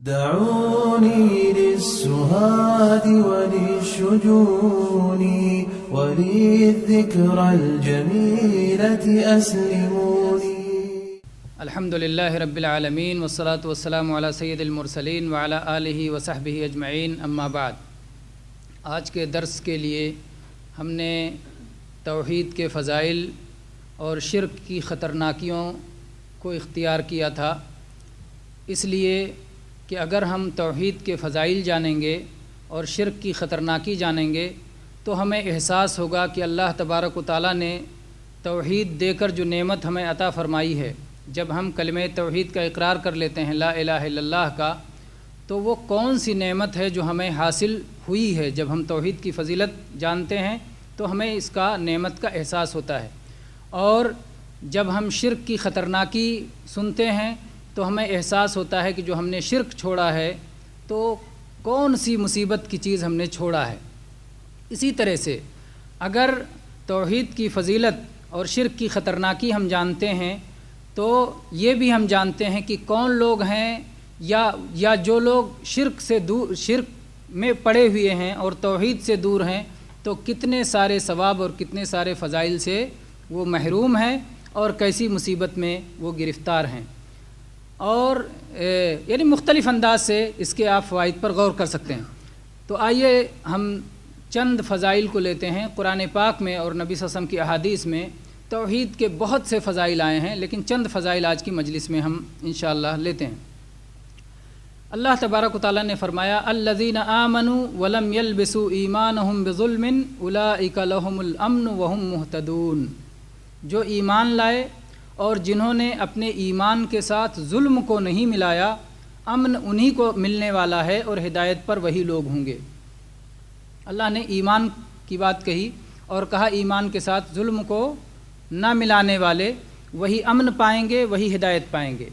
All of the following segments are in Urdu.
دعوني للسهاد وللشجون وللذكرى الجميلة أسلموني. الحمد للہ رب العالمین والصلاة والسلام علی سید المرسلین وعلی آلہ وصحبہ اجمعین، اما بعد. آج کے درس کے لیے ہم نے توحید کے فضائل اور شرک کی خطرناکیوں کو اختیار کیا تھا، اس لیے کہ اگر ہم توحید کے فضائل جانیں گے اور شرک کی خطرناکی جانیں گے تو ہمیں احساس ہوگا کہ اللہ تبارک و تعالیٰ نے توحید دے کر جو نعمت ہمیں عطا فرمائی ہے، جب ہم کلمہ توحید کا اقرار کر لیتے ہیں لا الہ الا اللہ کا، تو وہ کون سی نعمت ہے جو ہمیں حاصل ہوئی ہے. جب ہم توحید کی فضیلت جانتے ہیں تو ہمیں اس کا نعمت کا احساس ہوتا ہے، اور جب ہم شرک کی خطرناکی سنتے ہیں تو ہمیں احساس ہوتا ہے کہ جو ہم نے شرک چھوڑا ہے تو کون سی مصیبت کی چیز ہم نے چھوڑا ہے. اسی طرح سے اگر توحید کی فضیلت اور شرک کی خطرناکی ہم جانتے ہیں تو یہ بھی ہم جانتے ہیں کہ کون لوگ ہیں یا جو لوگ شرک میں پڑے ہوئے ہیں اور توحید سے دور ہیں تو کتنے سارے ثواب اور کتنے سارے فضائل سے وہ محروم ہیں اور کیسی مصیبت میں وہ گرفتار ہیں. اور یعنی مختلف انداز سے اس کے آپ فوائد پر غور کر سکتے ہیں. تو آئیے ہم چند فضائل کو لیتے ہیں. قرآن پاک میں اور نبی صلی اللہ علیہ وسلم کی احادیث میں توحید کے بہت سے فضائل آئے ہیں، لیکن چند فضائل آج کی مجلس میں ہم انشاءاللہ لیتے ہیں. اللہ تبارک و تعالیٰ نے فرمایا الذین آمنوا ولم یلبسوا ایمانہم بظلم اولئک لہم الامن وہم مہتدون. جو ایمان لائے اور جنہوں نے اپنے ایمان کے ساتھ ظلم کو نہیں ملایا، امن انہی کو ملنے والا ہے اور ہدایت پر وہی لوگ ہوں گے. اللہ نے ایمان کی بات کہی اور کہا ایمان کے ساتھ ظلم کو نہ ملانے والے وہی امن پائیں گے، وہی ہدایت پائیں گے.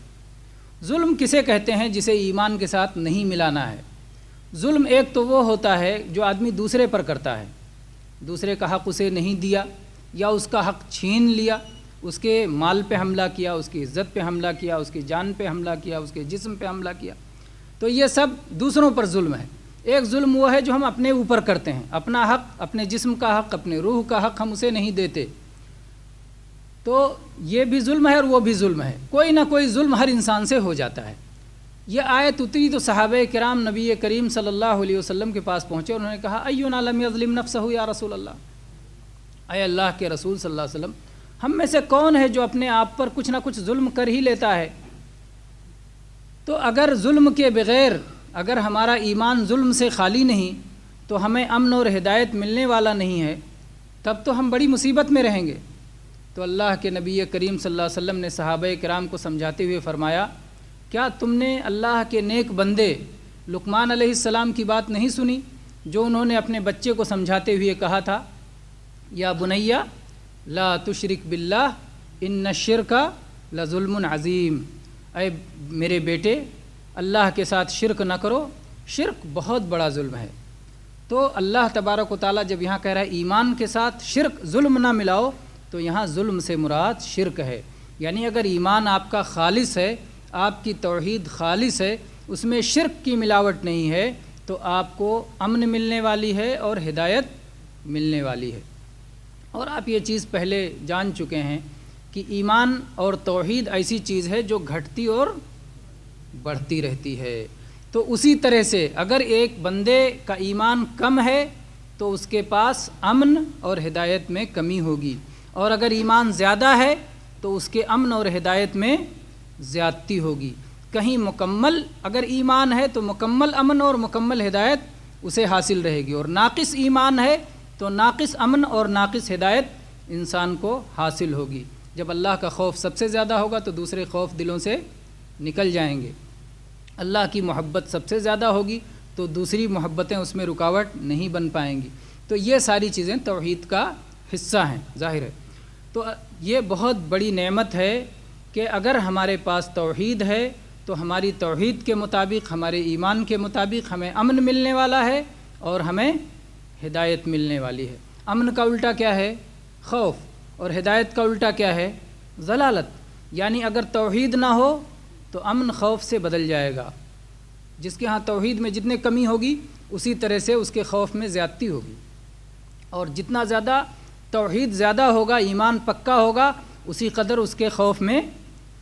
ظلم کسے کہتے ہیں؟ جسے ایمان کے ساتھ نہیں ملانا ہے. ظلم ایک تو وہ ہوتا ہے جو آدمی دوسرے پر کرتا ہے، دوسرے کا حق اسے نہیں دیا یا اس کا حق چھین لیا، اس کے مال پہ حملہ کیا، اس کی عزت پہ حملہ کیا، اس کی جان پہ حملہ کیا، اس کے جسم پہ حملہ کیا. تو یہ سب دوسروں پر ظلم ہے. ایک ظلم وہ ہے جو ہم اپنے اوپر کرتے ہیں، اپنا حق، اپنے جسم کا حق، اپنے روح کا حق ہم اسے نہیں دیتے، تو یہ بھی ظلم ہے اور وہ بھی ظلم ہے. کوئی نہ کوئی ظلم ہر انسان سے ہو جاتا ہے. یہ آیت اتری تو صحابہ کرام نبی کریم صلی اللہ علیہ وسلم کے پاس پہنچے، انہوں نے کہا اینا لم یظلم نفسہ یا رسول اللہ، اے اللہ کے رسول صلی اللہ علیہ وسلم، ہم میں سے کون ہے جو اپنے آپ پر کچھ نہ کچھ ظلم کر ہی لیتا ہے؟ تو اگر ظلم کے بغیر، اگر ہمارا ایمان ظلم سے خالی نہیں تو ہمیں امن اور ہدایت ملنے والا نہیں ہے، تب تو ہم بڑی مصیبت میں رہیں گے. تو اللہ کے نبی کریم صلی اللہ علیہ وسلم نے صحابہ کرام کو سمجھاتے ہوئے فرمایا کیا تم نے اللہ کے نیک بندے لقمان علیہ السلام کی بات نہیں سنی جو انہوں نے اپنے بچے کو سمجھاتے ہوئے کہا تھا یا بنیا لا تشرک باللہ ان الشرک لظلم عظیم، اے میرے بیٹے اللہ کے ساتھ شرک نہ کرو، شرک بہت بڑا ظلم ہے. تو اللہ تبارک و تعالیٰ جب یہاں کہہ رہا ہے ایمان کے ساتھ شرک ظلم نہ ملاؤ، تو یہاں ظلم سے مراد شرک ہے. یعنی اگر ایمان آپ کا خالص ہے، آپ کی توحید خالص ہے، اس میں شرک کی ملاوٹ نہیں ہے، تو آپ کو امن ملنے والی ہے اور ہدایت ملنے والی ہے. اور آپ یہ چیز پہلے جان چکے ہیں کہ ایمان اور توحید ایسی چیز ہے جو گھٹتی اور بڑھتی رہتی ہے. تو اسی طرح سے اگر ایک بندے کا ایمان کم ہے تو اس کے پاس امن اور ہدایت میں کمی ہوگی، اور اگر ایمان زیادہ ہے تو اس کے امن اور ہدایت میں زیادتی ہوگی. کہیں مکمل اگر ایمان ہے تو مکمل امن اور مکمل ہدایت اسے حاصل رہے گی، اور ناقص ایمان ہے تو ناقص امن اور ناقص ہدایت انسان کو حاصل ہوگی. جب اللہ کا خوف سب سے زیادہ ہوگا تو دوسرے خوف دلوں سے نکل جائیں گے. اللہ کی محبت سب سے زیادہ ہوگی تو دوسری محبتیں اس میں رکاوٹ نہیں بن پائیں گی. تو یہ ساری چیزیں توحید کا حصہ ہیں، ظاہر ہے. تو یہ بہت بڑی نعمت ہے کہ اگر ہمارے پاس توحید ہے تو ہماری توحید کے مطابق، ہمارے ایمان کے مطابق ہمیں امن ملنے والا ہے اور ہمیں ہدایت ملنے والی ہے. امن کا الٹا کیا ہے؟ خوف. اور ہدایت کا الٹا کیا ہے؟ ضلالت. یعنی اگر توحید نہ ہو تو امن خوف سے بدل جائے گا، جس کے ہاں توحید میں جتنے کمی ہوگی اسی طرح سے اس کے خوف میں زیادتی ہوگی، اور جتنا زیادہ توحید زیادہ ہوگا، ایمان پکا ہوگا، اسی قدر اس کے خوف میں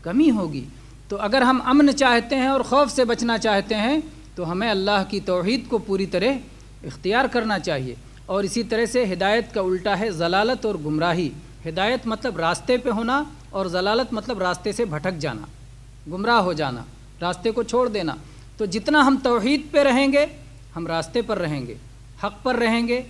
کمی ہوگی۔ تو اگر ہم امن چاہتے ہیں اور خوف سے بچنا چاہتے ہیں تو ہمیں اللہ کی توحید کو پوری طرح اختیار کرنا چاہیے۔ اور اسی طرح سے ہدایت کا الٹا ہے ضلالت اور گمراہی۔ ہدایت مطلب راستے پہ ہونا، اور ضلالت مطلب راستے سے بھٹک جانا، گمراہ ہو جانا، راستے کو چھوڑ دینا۔ تو جتنا ہم توحید پہ رہیں گے ہم راستے پر رہیں گے، حق پر رہیں گے،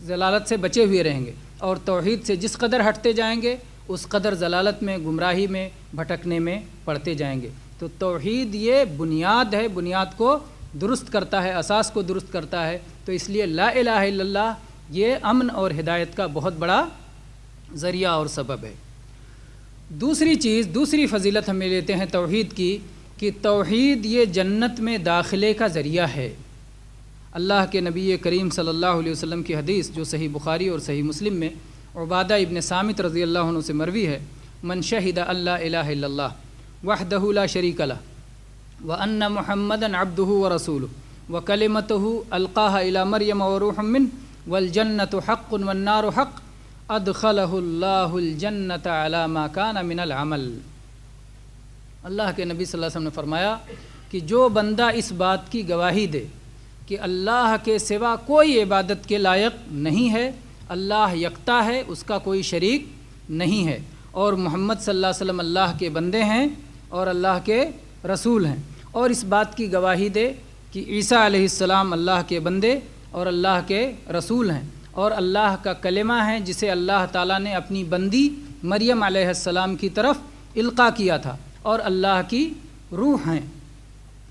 ضلالت سے بچے ہوئے رہیں گے، اور توحید سے جس قدر ہٹتے جائیں گے اس قدر ضلالت میں، گمراہی میں، بھٹکنے میں پڑتے جائیں گے۔ تو توحید یہ بنیاد ہے، بنیاد کو درست کرتا ہے، اساس کو درست کرتا ہے۔ تو اس لیے لا الہ الا اللہ یہ امن اور ہدایت کا بہت بڑا ذریعہ اور سبب ہے۔ دوسری چیز، دوسری فضیلت ہمیں لیتے ہیں توحید کی، کہ توحید یہ جنت میں داخلے کا ذریعہ ہے۔ اللہ کے نبی کریم صلی اللہ علیہ وسلم کی حدیث جو صحیح بخاری اور صحیح مسلم میں عبادہ ابن صامت رضی اللہ عنہ سے مروی ہے، من شہد اللہ الہ الا اللہ وحدہ لا شریک لہ وان محمدا عبدہ ورسولہ وکلمتہ القاها الی مریم وروح منہ والجنۃ حق والنار حق ادخلہ اللہ الجنۃ علی ما کان من العمل۔ اللہ کے نبی صلی اللہ علیہ وسلم نے فرمایا کہ جو بندہ اس بات کی گواہی دے کہ اللہ کے سوا کوئی عبادت کے لائق نہیں ہے، اللہ یکتا ہے، اس کا کوئی شریک نہیں ہے، اور محمد صلی اللہ علیہ وسلم اللہ کے بندے ہیں اور اللہ کے رسول ہیں، اور اس بات کی گواہی دے کہ عیسیٰ علیہ السلام اللہ کے بندے اور اللہ کے رسول ہیں، اور اللہ کا کلمہ ہے جسے اللہ تعالیٰ نے اپنی بندی مریم علیہ السلام کی طرف القاء کیا تھا، اور اللہ کی روح ہیں،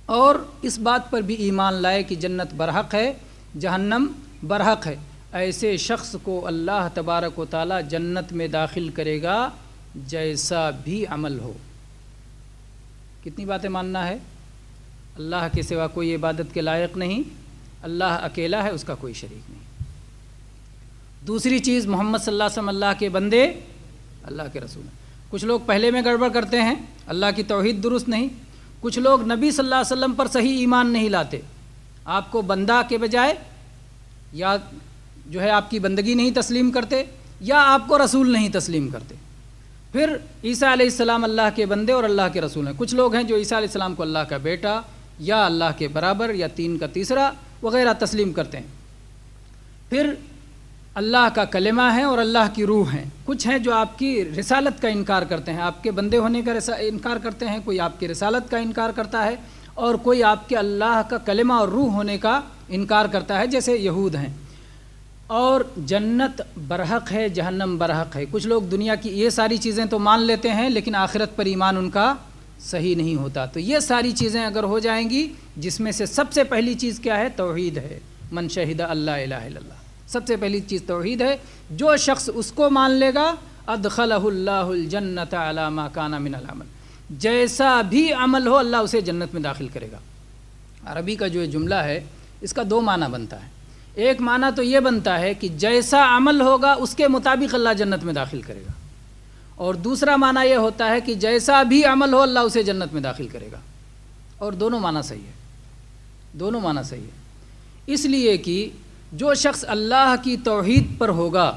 اور اس بات پر بھی ایمان لائے کہ جنت برحق ہے، جہنم برحق ہے۔ ایسے شخص کو اللہ تبارک و تعالیٰ جنت میں داخل کرے گا جیسا بھی عمل ہو۔ کتنی باتیں ماننا ہے؟ اللہ کے سوا کوئی عبادت کے لائق نہیں، اللہ اکیلا ہے، اس کا کوئی شریک نہیں۔ دوسری چیز، محمد صلی اللہ علیہ وسلم اللہ کے بندے، اللہ کے رسول ہیں۔ کچھ لوگ پہلے میں گڑبڑ کرتے ہیں، اللہ کی توحید درست نہیں۔ کچھ لوگ نبی صلی اللہ علیہ وسلم پر صحیح ایمان نہیں لاتے، آپ کو بندہ کے بجائے یا جو ہے آپ کی بندگی نہیں تسلیم کرتے، یا آپ کو رسول نہیں تسلیم کرتے۔ پھر عیسیٰ علیہ السلام اللہ کے بندے اور اللہ کے رسول ہیں۔ کچھ لوگ ہیں جو عیسیٰ علیہ السلام کو اللہ کا بیٹا یا اللہ کے برابر یا تین کا تیسرا وغیرہ تسلیم کرتے ہیں۔ پھر اللہ کا کلمہ ہے اور اللہ کی روح ہیں۔ کچھ ہیں جو آپ کی رسالت کا انکار کرتے ہیں، آپ کے بندے ہونے کا انکار کرتے ہیں، کوئی آپ کی رسالت کا انکار کرتا ہے، اور کوئی آپ کے اللہ کا کلمہ اور روح ہونے کا انکار کرتا ہے، جیسے یہود ہیں۔ اور جنت برحق ہے، جہنم برحق ہے۔ کچھ لوگ دنیا کی یہ ساری چیزیں تو مان لیتے ہیں لیکن آخرت پر ایمان ان کا صحیح نہیں ہوتا۔ تو یہ ساری چیزیں اگر ہو جائیں گی، جس میں سے سب سے پہلی چیز کیا ہے؟ توحید ہے۔ من شہد اللہ الہ الا اللہ، سب سے پہلی چیز توحید ہے۔ جو شخص اس کو مان لے گا ادخلہ اللہ الجنۃ علی ما کان من العمل، جیسا بھی عمل ہو اللہ اسے جنت میں داخل کرے گا۔ عربی کا جو جملہ ہے اس کا دو معنی بنتا ہے۔ ایک معنی تو یہ بنتا ہے کہ جیسا عمل ہوگا اس کے مطابق اللہ جنت میں داخل کرے گا، اور دوسرا معنی یہ ہوتا ہے کہ جیسا بھی عمل ہو اللہ اسے جنت میں داخل کرے گا، اور دونوں معنی صحیح ہے، دونوں معنی صحیح ہے۔ اس لیے کہ جو شخص اللہ کی توحید پر ہوگا،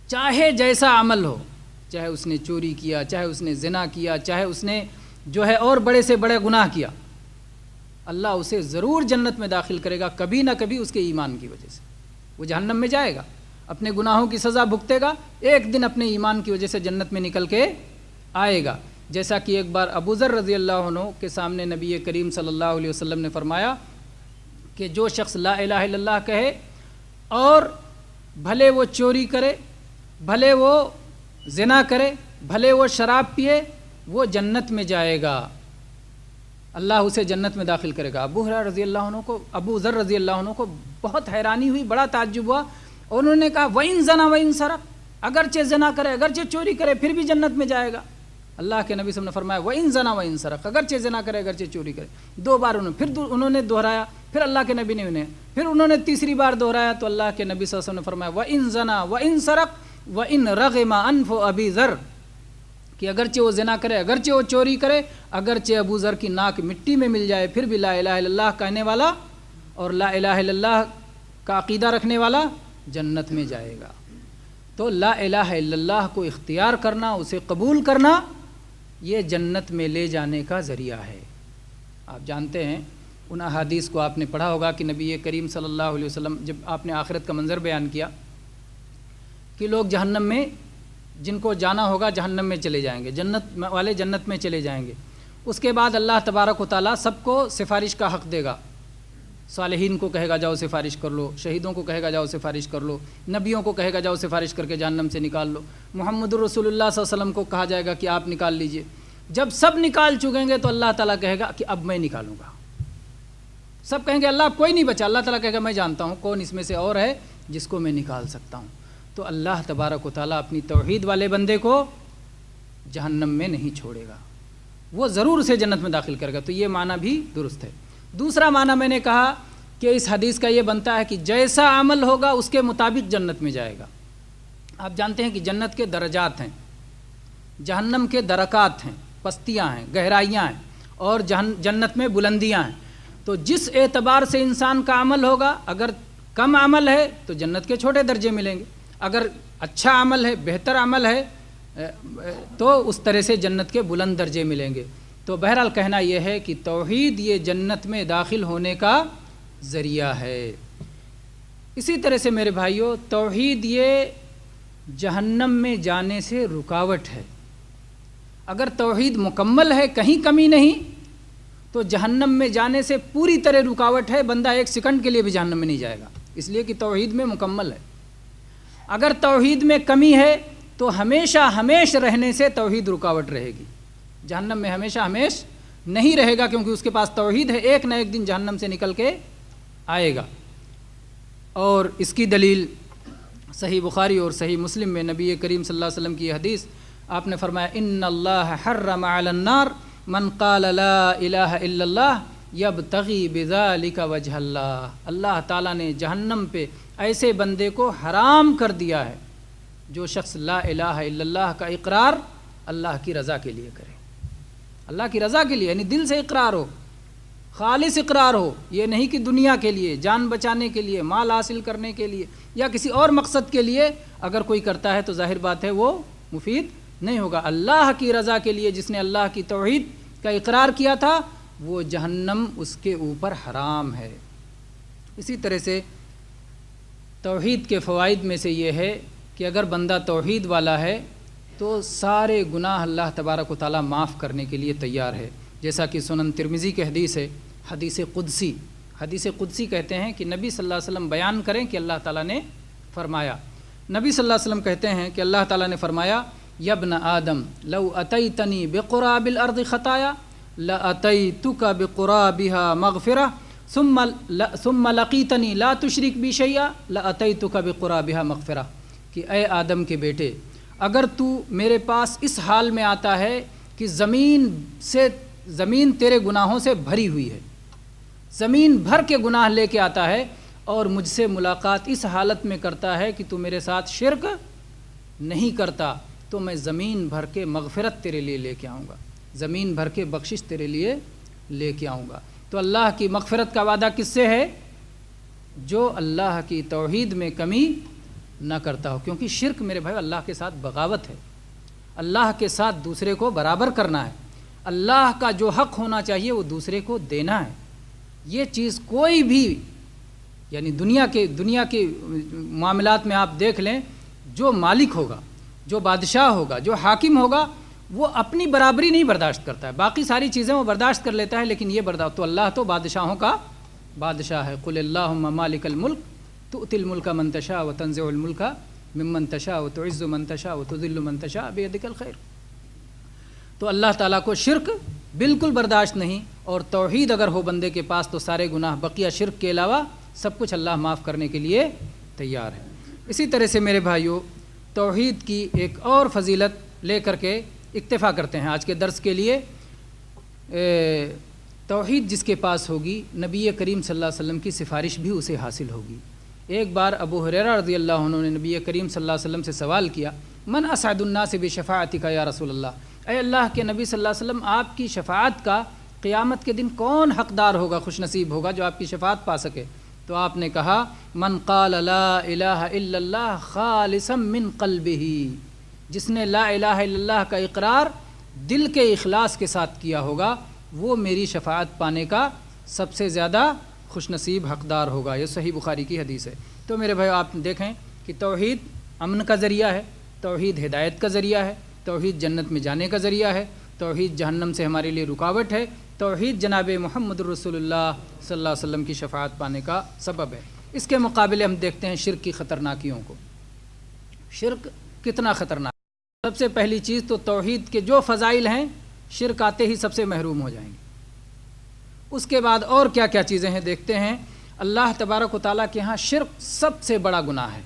چاہے جیسا عمل ہو، چاہے اس نے چوری کیا، چاہے اس نے زنا کیا، چاہے اس نے جو ہے اور بڑے سے بڑے گناہ کیا، اللہ اسے ضرور جنت میں داخل کرے گا، کبھی نہ کبھی اس کے ایمان کی وجہ سے۔ وہ جہنم میں جائے گا، اپنے گناہوں کی سزا بھگتے گا، ایک دن اپنے ایمان کی وجہ سے جنت میں نکل کے آئے گا۔ جیسا کہ ایک بار ابو ذر رضی اللہ عنہ کے سامنے نبی کریم صلی اللہ علیہ وسلم نے فرمایا کہ جو شخص لا الہ الا اللہ کہے اور بھلے وہ چوری کرے، بھلے وہ زنا کرے، بھلے وہ شراب پیے، وہ جنت میں جائے گا، اللہ اسے جنت میں داخل کرے گا۔ ابو ذر رضی اللہ عنہ کو بہت حیرانی ہوئی، بڑا تعجب ہوا، اور انہوں نے کہا وَإِن زَنَا وَإِن سَرَقَ، اگرچہ زنا کرے، اگرچہ چوری کرے، پھر بھی جنت میں جائے گا۔ اللہ کے نبی صلی اللہ علیہ وسلم نے فرمایا وَإِن زَنَا وَإِن سَرَقَ، اگرچہ زنا کرے، اگرچہ چوری کرے۔ دو بار انہوں نے دہرایا، پھر اللہ کے نبی نے پھر انہوں نے تیسری بار دہرایا تو اللہ کے نبی صلی اللہ علیہ وسلم نے فرمایا وَإِن زَنَا وَإِن سَرَقَ وَإِن رَغِمَ أَنْفُ أَبِي ذَرٍ، کہ کہ اگرچہ وہ زنا کرے، اگرچہ وہ چوری کرے، اگرچہ ابو ذر کی ناک مٹی میں مل جائے، پھر بھی لا الہ الا اللہ کہنے والا اور لا الہ الا اللہ کا عقیدہ رکھنے والا جنت میں جائے گا۔ تو لا الہ الا اللہ کو اختیار کرنا، اسے قبول کرنا، یہ جنت میں لے جانے کا ذریعہ ہے۔ آپ جانتے ہیں ان احادیث کو آپ نے پڑھا ہوگا کہ نبی کریم صلی اللہ علیہ وسلم جب آپ نے آخرت کا منظر بیان کیا کہ لوگ جہنم میں، جن کو جانا ہوگا جہنم میں چلے جائیں گے، جنت والے جنت میں چلے جائیں گے، اس کے بعد اللہ تبارک و تعالیٰ سب کو سفارش کا حق دے گا۔ صالحین کو کہے گا جاؤ سفارش کر لو، شہیدوں کو کہے گا جاؤ سفارش کر لو، نبیوں کو کہے گا جاؤ سفارش کر کے جہنم سے نکال لو، محمد الرسول اللہ صلی اللہ علیہ وسلم کو کہا جائے گا کہ آپ نکال لیجئے۔ جب سب نکال چکیں گے تو اللہ تعالیٰ کہے گا کہ اب میں نکالوں گا۔ سب کہیں گے اللہ کوئی نہیں بچا، اللہ تعالیٰ کہے گا میں جانتا ہوں کون اس میں سے اور ہے جس کو میں نکال سکتا ہوں۔ تو اللہ تبارک و تعالیٰ اپنی توحید والے بندے کو جہنم میں نہیں چھوڑے گا، وہ ضرور اسے جنت میں داخل کرے گا۔ تو یہ معنی بھی درست ہے۔ دوسرا معنی میں نے کہا کہ اس حدیث کا یہ بنتا ہے کہ جیسا عمل ہوگا اس کے مطابق جنت میں جائے گا۔ آپ جانتے ہیں کہ جنت کے درجات ہیں، جہنم کے درکات ہیں، پستیاں ہیں، گہرائیاں ہیں، اور جنت میں بلندیاں ہیں۔ تو جس اعتبار سے انسان کا عمل ہوگا، اگر کم عمل ہے تو جنت کے چھوٹے درجے ملیں گے، اگر اچھا عمل ہے، بہتر عمل ہے تو اس طرح سے جنت کے بلند درجے ملیں گے۔ تو بہرحال کہنا یہ ہے کہ توحید یہ جنت میں داخل ہونے کا ذریعہ ہے۔ اسی طرح سے میرے بھائیوں، توحید یہ جہنم میں جانے سے رکاوٹ ہے۔ اگر توحید مکمل ہے، کہیں کمی نہیں، تو جہنم میں جانے سے پوری طرح رکاوٹ ہے، بندہ ایک سیکنڈ کے لیے بھی جہنم میں نہیں جائے گا، اس لیے کہ توحید میں مکمل ہے۔ اگر توحید میں کمی ہے تو ہمیشہ ہمیش رہنے سے توحید رکاوٹ رہے گی، جہنم میں ہمیشہ ہمیش نہیں رہے گا، کیونکہ اس کے پاس توحید ہے، ایک نہ ایک دن جہنم سے نکل کے آئے گا۔ اور اس کی دلیل صحیح بخاری اور صحیح مسلم میں نبی کریم صلی اللہ علیہ وسلم کی حدیث، آپ نے فرمایا ان اللہ حرم علی النار من قال لا الہ الا اللہ یبتغی بذالک وجہ اللہ۔ اللہ تعالیٰ نے جہنم پہ ایسے بندے کو حرام کر دیا ہے جو شخص لا الہ الا اللہ کا اقرار اللہ کی رضا کے لیے کرے، اللہ کی رضا کے لیے، یعنی دل سے اقرار ہو، خالص اقرار ہو، یہ نہیں کہ دنیا کے لیے، جان بچانے کے لیے، مال حاصل کرنے کے لیے یا کسی اور مقصد کے لیے اگر کوئی کرتا ہے تو ظاہر بات ہے وہ مفید نہیں ہوگا۔ اللہ کی رضا کے لیے جس نے اللہ کی توحید کا اقرار کیا تھا وہ جہنم اس کے اوپر حرام ہے۔ اسی طرح سے توحید کے فوائد میں سے یہ ہے کہ اگر بندہ توحید والا ہے تو سارے گناہ اللہ تبارک و تعالیٰ معاف کرنے کے لیے تیار ہے، جیسا کہ سنن ترمذی کی حدیث ہے، حدیث قدسی کہتے ہیں کہ نبی صلی اللہ علیہ وسلم بیان کریں کہ اللہ تعالیٰ نے فرمایا، نبی صلی اللہ علیہ وسلم کہتے ہیں کہ اللہ تعالیٰ نے فرمایا یا ابن آدم لو اتیتنی بقراب الارض خطایا لاتیتک بقرابها مغفرہ ثم لقیتنی لا تشرک بی شیئا لاتیتک بقرابها مغفرہ، کہ اے آدم کے بیٹے، اگر تو میرے پاس اس حال میں آتا ہے کہ زمین تیرے گناہوں سے بھری ہوئی ہے، زمین بھر کے گناہ لے کے آتا ہے اور مجھ سے ملاقات اس حالت میں کرتا ہے کہ تو میرے ساتھ شرک نہیں کرتا، تو میں زمین بھر کے مغفرت تیرے لیے لے کے آؤں گا، زمین بھر کے بخشش تیرے لیے لے کے آؤں گا۔ تو اللہ کی مغفرت کا وعدہ کس سے ہے؟ جو اللہ کی توحید میں کمی نہ کرتا ہو، کیونکہ شرک میرے بھائی اللہ کے ساتھ بغاوت ہے، اللہ کے ساتھ دوسرے کو برابر کرنا ہے، اللہ کا جو حق ہونا چاہیے وہ دوسرے کو دینا ہے۔ یہ چیز کوئی بھی، یعنی دنیا کے معاملات میں آپ دیکھ لیں، جو مالک ہوگا، جو بادشاہ ہوگا، جو حاکم ہوگا، وہ اپنی برابری نہیں برداشت کرتا ہے، باقی ساری چیزیں وہ برداشت کر لیتا ہے، لیکن یہ برداشت تو اللہ تو بادشاہوں کا بادشاہ ہے۔ قل اللہم مالک الملک تؤتی الملک من تشاء وتنزع الملک ممن تشاء وتعز من تشاء وتذل من تشاء بیدک الخیر۔ تو اللہ تعالیٰ کو شرک بالکل برداشت نہیں، اور توحید اگر ہو بندے کے پاس تو سارے گناہ بقیہ شرک کے علاوہ سب کچھ اللہ معاف کرنے کے لیے تیار ہے۔ اسی طرح سے میرے بھائیوں، توحید کی ایک اور فضیلت لے کر کے اکتفا کرتے ہیں آج کے درس کے لیے۔ توحید جس کے پاس ہوگی، نبی کریم صلی اللہ علیہ وسلم کی سفارش بھی اسے حاصل ہوگی۔ ایک بار ابو ہریرہ رضی اللہ عنہ نے نبی کریم صلی اللہ علیہ وسلم سے سوال کیا، من اسعد الناس بشفاعتک یا رسول اللہ، اے اللہ کے نبی صلی اللہ علیہ وسلم آپ کی شفاعت کا قیامت کے دن کون حقدار ہوگا، خوش نصیب ہوگا جو آپ کی شفاعت پا سکے؟ تو آپ نے کہا من قال لا الہ الا اللہ خالصا من قلبہ، جس نے لا الہ الا اللہ کا اقرار دل کے اخلاص کے ساتھ کیا ہوگا وہ میری شفاعت پانے کا سب سے زیادہ خوش نصیب حقدار ہوگا۔ یہ صحیح بخاری کی حدیث ہے۔ تو میرے بھائی آپ دیکھیں کہ توحید امن کا ذریعہ ہے، توحید ہدایت کا ذریعہ ہے، توحید جنت میں جانے کا ذریعہ ہے، توحید جہنم سے ہمارے لیے رکاوٹ ہے، توحید جناب محمد رسول اللہ صلی اللہ علیہ وسلم کی شفاعت پانے کا سبب ہے۔ اس کے مقابلے ہم دیکھتے ہیں شرک کی خطرناکیوں کو۔ شرک کتنا خطرناک ہے؟ سب سے پہلی چیز تو توحید کے جو فضائل ہیں شرک آتے ہی سب سے محروم ہو جائیں گے۔ اس کے بعد اور کیا کیا چیزیں ہیں دیکھتے ہیں۔ اللہ تبارک و تعالیٰ کے ہاں شرک سب سے بڑا گناہ ہے۔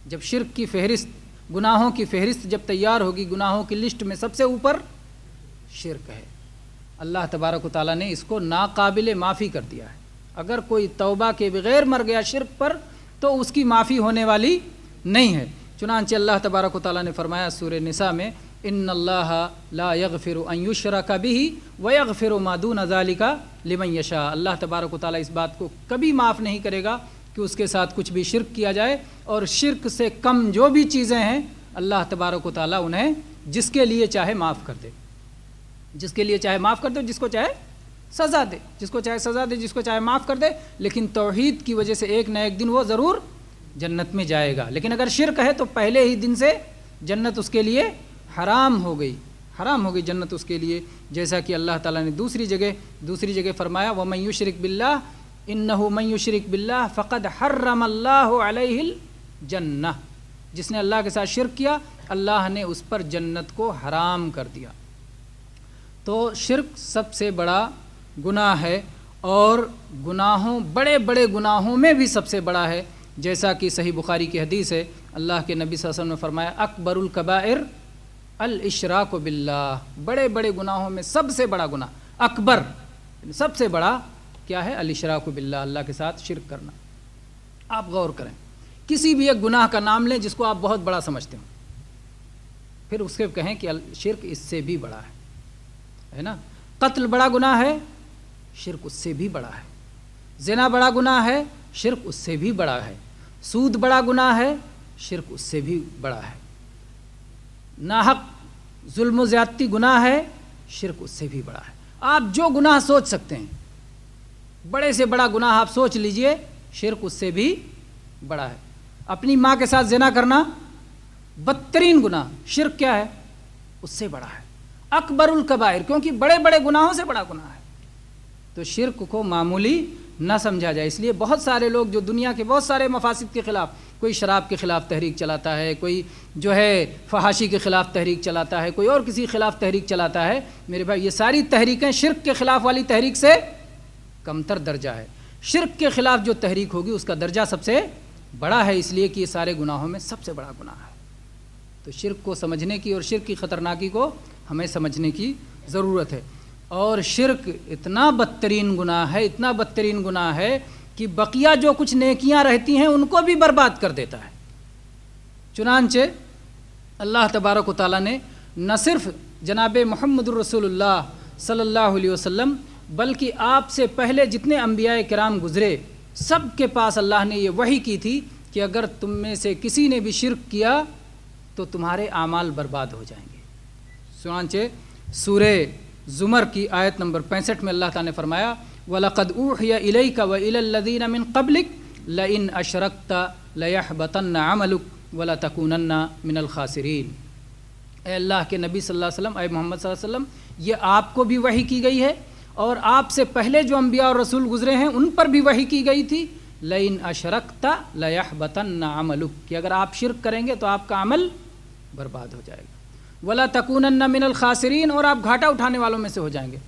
جب شرک کی فہرست، گناہوں کی فہرست جب تیار ہوگی، گناہوں کی لسٹ میں سب سے اوپر شرک ہے۔ اللہ تبارک و تعالیٰ نے اس کو ناقابل معافی کر دیا ہے۔ اگر کوئی توبہ کے بغیر مر گیا شرک پر تو اس کی معافی ہونے والی نہیں ہے۔ چنانچہ اللہ تبارک و تعالیٰ نے فرمایا سورہ نساء میں ان اللہ لا یغفر ان یشرک بہ ویغفر ما دون ذلک لمن یشاء۔ اللہ تبارک و تعالیٰ اس بات کو کبھی معاف نہیں کرے گا کہ اس کے ساتھ کچھ بھی شرک کیا جائے، اور شرک سے کم جو بھی چیزیں ہیں اللہ تبارک و تعالیٰ انہیں جس کے لیے چاہے معاف کر دے، جس کے لیے چاہے معاف کر دے، جس کو چاہے سزا دے، جس کو چاہے سزا دے، جس کو چاہے معاف کر دے، لیکن توحید کی وجہ سے ایک نہ ایک دن وہ ضرور جنت میں جائے گا۔ لیکن اگر شرک ہے تو پہلے ہی دن سے جنت اس کے لیے حرام ہو گئی، حرام ہو گئی جنت اس کے لیے، جیسا کہ اللہ تعالیٰ نے دوسری جگہ فرمایا وَمَن يُشْرِكْ بِاللَّهِ إِنَّهُ مَن يُشْرِكْ بِاللَّهِ فَقَدْ حَرَّمَ اللَّهُ عَلَيْهِ الْجَنَّةَ، جس نے اللہ کے ساتھ شرک کیا اللہ نے اس پر جنت کو حرام کر دیا۔ تو شرک سب سے بڑا گناہ ہے، اور گناہوں بڑے بڑے گناہوں میں بھی سب سے بڑا ہے، جیسا کہ صحیح بخاری کی حدیث ہے۔ اللہ کے نبی صلی اللہ علیہ وسلم نے فرمایا اکبر الکبائر الاشراک باللہ، بڑے بڑے گناہوں میں سب سے بڑا گناہ اکبر، سب سے بڑا کیا ہے؟ الاشراک باللہ، اللہ کے ساتھ شرک کرنا۔ آپ غور کریں، کسی بھی ایک گناہ کا نام لیں جس کو آپ بہت بڑا سمجھتے ہوں، پھر اس کے کہیں کہ شرک اس سے بھی بڑا ہے نا؟ قتل بڑا گناہ ہے، شرک اس سے بھی بڑا ہے۔ زنا بڑا گناہ ہے، شرک اس سے بھی بڑا ہے۔ سود بڑا گناہ ہے، شرک اس سے بھی بڑا ہے۔ ناحق ظلم و زیادتی گناہ ہے، شرک اس سے بھی بڑا ہے۔ آپ جو گناہ سوچ سکتے ہیں، بڑے سے بڑا گناہ آپ سوچ لیجئے، شرک اس سے بھی بڑا ہے۔ اپنی ماں کے ساتھ زنا کرنا بدترین گناہ، شرک کیا ہے؟ اس سے بڑا ہے، اکبر الکبائر، کیونکہ بڑے بڑے گناہوں سے بڑا گناہ ہے۔ تو شرک کو معمولی نہ سمجھا جائے۔ اس لیے بہت سارے لوگ جو دنیا کے بہت سارے مفاسد کے خلاف، کوئی شراب کے خلاف تحریک چلاتا ہے، کوئی جو ہے فحاشی کے خلاف تحریک چلاتا ہے، کوئی اور کسی خلاف تحریک چلاتا ہے، میرے بھائی یہ ساری تحریکیں شرک کے خلاف والی تحریک سے کمتر درجہ ہے۔ شرک کے خلاف جو تحریک ہوگی اس کا درجہ سب سے بڑا ہے، اس لیے کہ یہ سارے گناہوں میں سب سے بڑا گناہ ہے۔ تو شرک کو سمجھنے کی اور شرک کی خطرناکی کو ہمیں سمجھنے کی ضرورت ہے۔ اور شرک اتنا بدترین گناہ ہے، اتنا بدترین گناہ ہے کہ بقیہ جو کچھ نیکیاں رہتی ہیں ان کو بھی برباد کر دیتا ہے۔ چنانچہ اللہ تبارک و تعالیٰ نے نہ صرف جناب محمد الرسول اللہ صلی اللہ علیہ وسلم بلکہ آپ سے پہلے جتنے انبیاء کرام گزرے سب کے پاس اللہ نے یہ وحی کی تھی کہ اگر تم میں سے کسی نے بھی شرک کیا تو تمہارے اعمال برباد ہو جائیں گے۔ چنانچہ سورہ زمر کی آیت نمبر 65 میں اللہ تعالیٰ نے فرمایا وَلَقَدْ أُوحِيَ إِلَيْكَ وَإِلَى الَّذِينَ مِن قَبْلِكَ لَئِنْ أَشْرَكْتَ لَيَحْبَطَنَّ عَمَلُكَ وَلَتَكُونَنَّ مِنَ الْخَاسِرِينَ۔ اے اللہ کے نبی صلی اللہ علیہ وسلم، اے محمد صلی اللہ علیہ وسلم، یہ آپ کو بھی وحی کی گئی ہے اور آپ سے پہلے جو انبیاء اور رسول گزرے ہیں ان پر بھی وحی کی گئی تھی لَئِنْ أَشْرَكْتَ لَيَحْبَطَنَّ عَمَلُكَ، کہ اگر آپ شرک کریں گے تو آپ کا عمل برباد ہو جائے گا۔ وَلَتَكُونَنَّ مِنَ الْخَاسِرِينَ، اور آپ گھاٹا اٹھانے والوں میں سے ہو جائیں گے۔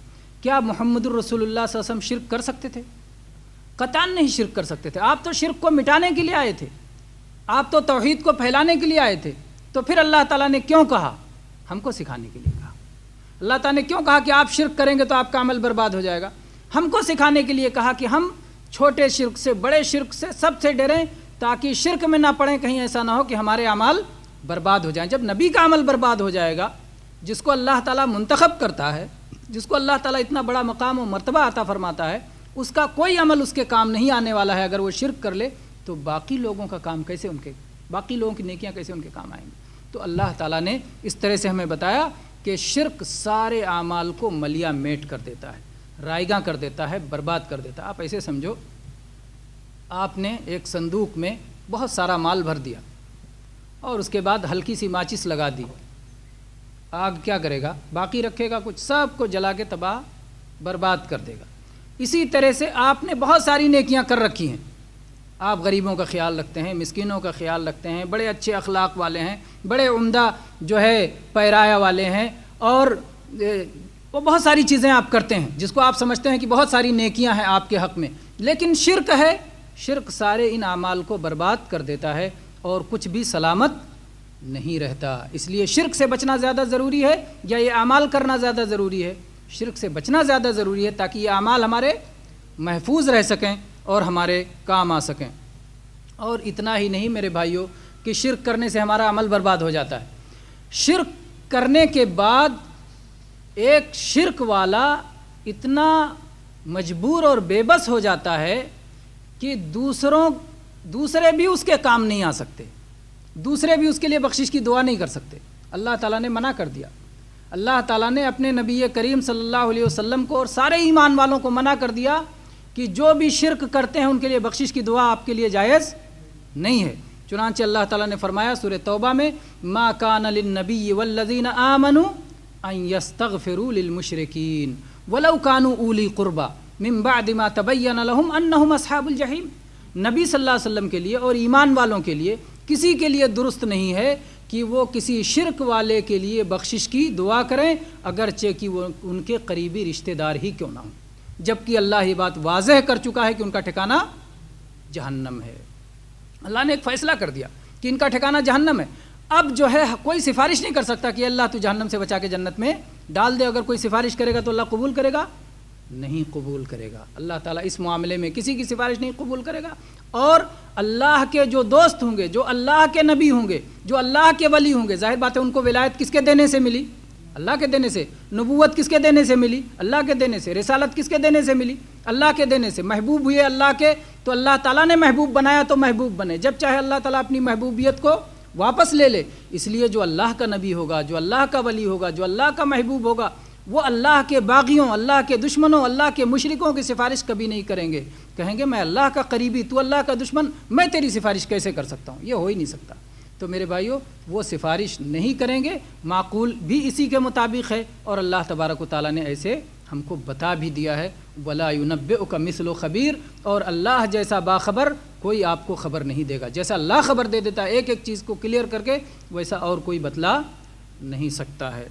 کیا محمد الرسول اللہ صلی اللہ علیہ وسلم شرک کر سکتے تھے؟ قطعاً نہیں شرک کر سکتے تھے۔ آپ تو شرک کو مٹانے کے لیے آئے تھے، آپ تو توحید کو پھیلانے کے لیے آئے تھے، تو پھر اللہ تعالیٰ نے کیوں کہا؟ ہم کو سکھانے کے لیے کہا۔ اللہ تعالیٰ نے کیوں کہا کہ آپ شرک کریں گے تو آپ کا عمل برباد ہو جائے گا؟ ہم کو سکھانے کے لیے کہا کہ ہم چھوٹے شرک سے، بڑے شرک سے، سب سے ڈریں تاکہ شرک میں نہ پڑیں، کہیں ایسا نہ ہو کہ ہمارے اعمال برباد ہو جائیں۔ جب نبی کا عمل برباد ہو جائے گا، جس کو اللہ تعالیٰ منتخب کرتا ہے، جس کو اللہ تعالیٰ اتنا بڑا مقام و مرتبہ عطا فرماتا ہے، اس کا کوئی عمل اس کے کام نہیں آنے والا ہے۔ اگر وہ شرک کر لے تو باقی لوگوں کا کام کیسے باقی لوگوں کی نیکیاں کیسے ان کے کام آئیں گی؟ تو اللہ تعالیٰ نے اس طرح سے ہمیں بتایا کہ شرک سارے اعمال کو ملیا میٹ کر دیتا ہے، رائیگاں کر دیتا ہے، برباد کر دیتا ہے۔ آپ ایسے سمجھو، آپ نے ایک صندوق میں بہت سارا مال بھر دیا اور اس کے بعد ہلکی سی ماچس لگا دی، آگ کیا کرے گا؟ باقی رکھے گا کچھ؟ سب کو جلا کے تباہ برباد کر دے گا۔ اسی طرح سے آپ نے بہت ساری نیکیاں کر رکھی ہیں، آپ غریبوں کا خیال رکھتے ہیں، مسکینوں کا خیال رکھتے ہیں، بڑے اچھے اخلاق والے ہیں، بڑے عمدہ جو ہے پیرایا والے ہیں، اور وہ بہت ساری چیزیں آپ کرتے ہیں جس کو آپ سمجھتے ہیں کہ بہت ساری نیکیاں ہیں آپ کے حق میں، لیکن شرک ہے، شرک سارے ان اعمال کو برباد کر دیتا ہے اور کچھ بھی سلامت نہیں رہتا۔ اس لیے شرک سے بچنا زیادہ ضروری ہے یا یہ اعمال کرنا زیادہ ضروری ہے؟ شرک سے بچنا زیادہ ضروری ہے تاکہ یہ اعمال ہمارے محفوظ رہ سکیں اور ہمارے کام آ سکیں۔ اور اتنا ہی نہیں میرے بھائیوں کہ شرک کرنے سے ہمارا عمل برباد ہو جاتا ہے، شرک کرنے کے بعد ایک شرک والا اتنا مجبور اور بے بس ہو جاتا ہے کہ دوسرے بھی اس کے کام نہیں آ سکتے، دوسرے بھی اس کے لیے بخشش کی دعا نہیں کر سکتے۔ اللہ تعالیٰ نے منع کر دیا، اللہ تعالیٰ نے اپنے نبی کریم صلی اللہ علیہ وسلم کو اور سارے ایمان والوں کو منع کر دیا کہ جو بھی شرک کرتے ہیں ان کے لیے بخشش کی دعا آپ کے لیے جائز نہیں ہے۔ چنانچہ اللہ تعالیٰ نے فرمایا سورہ توبہ میں، ما کان للنبی والذین آمنوا ان یستغفروا للمشرکین ولو کانوا اولی قربی من بعد ما تبین لهم انہم اصحاب الجحیم۔ نبی صلی اللہ علیہ وسلم کے لیے اور ایمان والوں کے لیے کسی کے لیے درست نہیں ہے کہ وہ کسی شرک والے کے لیے بخشش کی دعا کریں اگرچہ کہ وہ ان کے قریبی رشتہ دار ہی کیوں نہ ہوں، جبکہ اللہ یہ بات واضح کر چکا ہے کہ ان کا ٹھکانہ جہنم ہے۔ اللہ نے ایک فیصلہ کر دیا کہ ان کا ٹھکانہ جہنم ہے۔ اب جو ہے کوئی سفارش نہیں کر سکتا کہ اللہ تو جہنم سے بچا کے جنت میں ڈال دے۔ اگر کوئی سفارش کرے گا تو اللہ قبول کرے گا؟ نہیں قبول کرے گا۔ اللہ تعالیٰ اس معاملے میں کسی کی سفارش نہیں قبول کرے گا۔ اور اللہ کے جو دوست ہوں گے، جو اللہ کے نبی ہوں گے، جو اللہ کے ولی ہوں گے، ظاہر بات ہے ان کو ولایت کس کے دینے سے ملی؟ اللہ کے دینے سے۔ نبوت کس کے دینے سے ملی؟ اللہ کے دینے سے۔ رسالت کس کے دینے سے ملی؟ اللہ کے دینے سے۔ محبوب ہوئے اللہ کے، تو اللہ تعالیٰ نے محبوب بنایا تو محبوب بنے، جب چاہے اللہ تعالیٰ اپنی محبوبیت کو واپس لے لے۔ اس لیے جو اللہ کا نبی ہوگا، جو اللہ کا ولی ہوگا، جو اللہ کا محبوب ہوگا، وہ اللہ کے باغیوں، اللہ کے دشمنوں، اللہ کے مشرکوں کی سفارش کبھی نہیں کریں گے۔ کہیں گے میں اللہ کا قریبی، تو اللہ کا دشمن، میں تیری سفارش کیسے کر سکتا ہوں؟ یہ ہو ہی نہیں سکتا۔ تو میرے بھائیوں وہ سفارش نہیں کریں گے، معقول بھی اسی کے مطابق ہے، اور اللہ تبارک و تعالیٰ نے ایسے ہم کو بتا بھی دیا ہے، وَلَا يُنَبِّئُكَ مِثْلُ خَبِيرٌ، اور اللہ جیسا باخبر کوئی آپ کو خبر نہیں دے گا۔ جیسا اللہ خبر دے دیتا ہے ایک ایک چیز کو کلیئر کر کے، ویسا اور کوئی بتلا نہیں سکتا ہے۔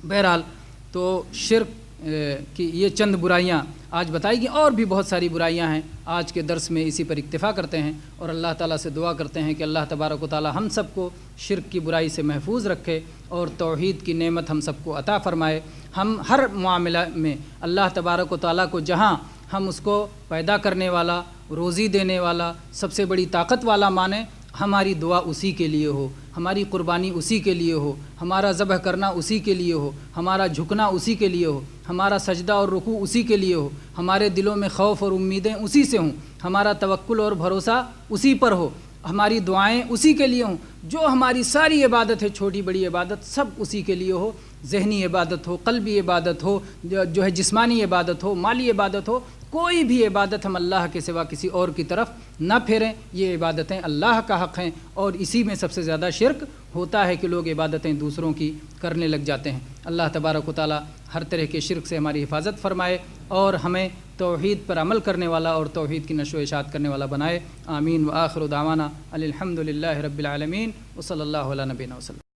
بہرحال تو شرک کی یہ چند برائیاں آج بتائی گئی، اور بھی بہت ساری برائیاں ہیں۔ آج کے درس میں اسی پر اکتفا کرتے ہیں اور اللہ تعالیٰ سے دعا کرتے ہیں کہ اللہ تبارک و تعالیٰ ہم سب کو شرک کی برائی سے محفوظ رکھے اور توحید کی نعمت ہم سب کو عطا فرمائے۔ ہم ہر معاملہ میں اللہ تبارک و تعالیٰ کو جہاں ہم اس کو پیدا کرنے والا، روزی دینے والا، سب سے بڑی طاقت والا مانیں، ہماری دعا اسی کے لیے ہو، ہماری قربانی اسی کے لیے ہو، ہمارا ذبح کرنا اسی کے لیے ہو، ہمارا جھکنا اسی کے لیے ہو، ہمارا سجدہ اور رکوع اسی کے لیے ہو، ہمارے دلوں میں خوف اور امیدیں اسی سے ہوں، ہمارا توکل اور بھروسہ اسی پر ہو، ہماری دعائیں اسی کے لیے ہوں، جو ہماری ساری عبادت ہے، چھوٹی بڑی عبادت سب اسی کے لیے ہو، ذہنی عبادت ہو، قلبی عبادت ہو، جو ہے جسمانی عبادت ہو، مالی عبادت ہو، کوئی بھی عبادت ہم اللہ کے سوا کسی اور کی طرف نہ پھیریں۔ یہ عبادتیں اللہ کا حق ہیں، اور اسی میں سب سے زیادہ شرک ہوتا ہے کہ لوگ عبادتیں دوسروں کی کرنے لگ جاتے ہیں۔ اللہ تبارک و تعالی ہر طرح کے شرک سے ہماری حفاظت فرمائے اور ہمیں توحید پر عمل کرنے والا اور توحید کی نشر و اشاعت کرنے والا بنائے۔ آمین۔ وآخر دعوانا الحمد للہ رب العالمین، وصلی اللہ علیہ نبینا وسلم۔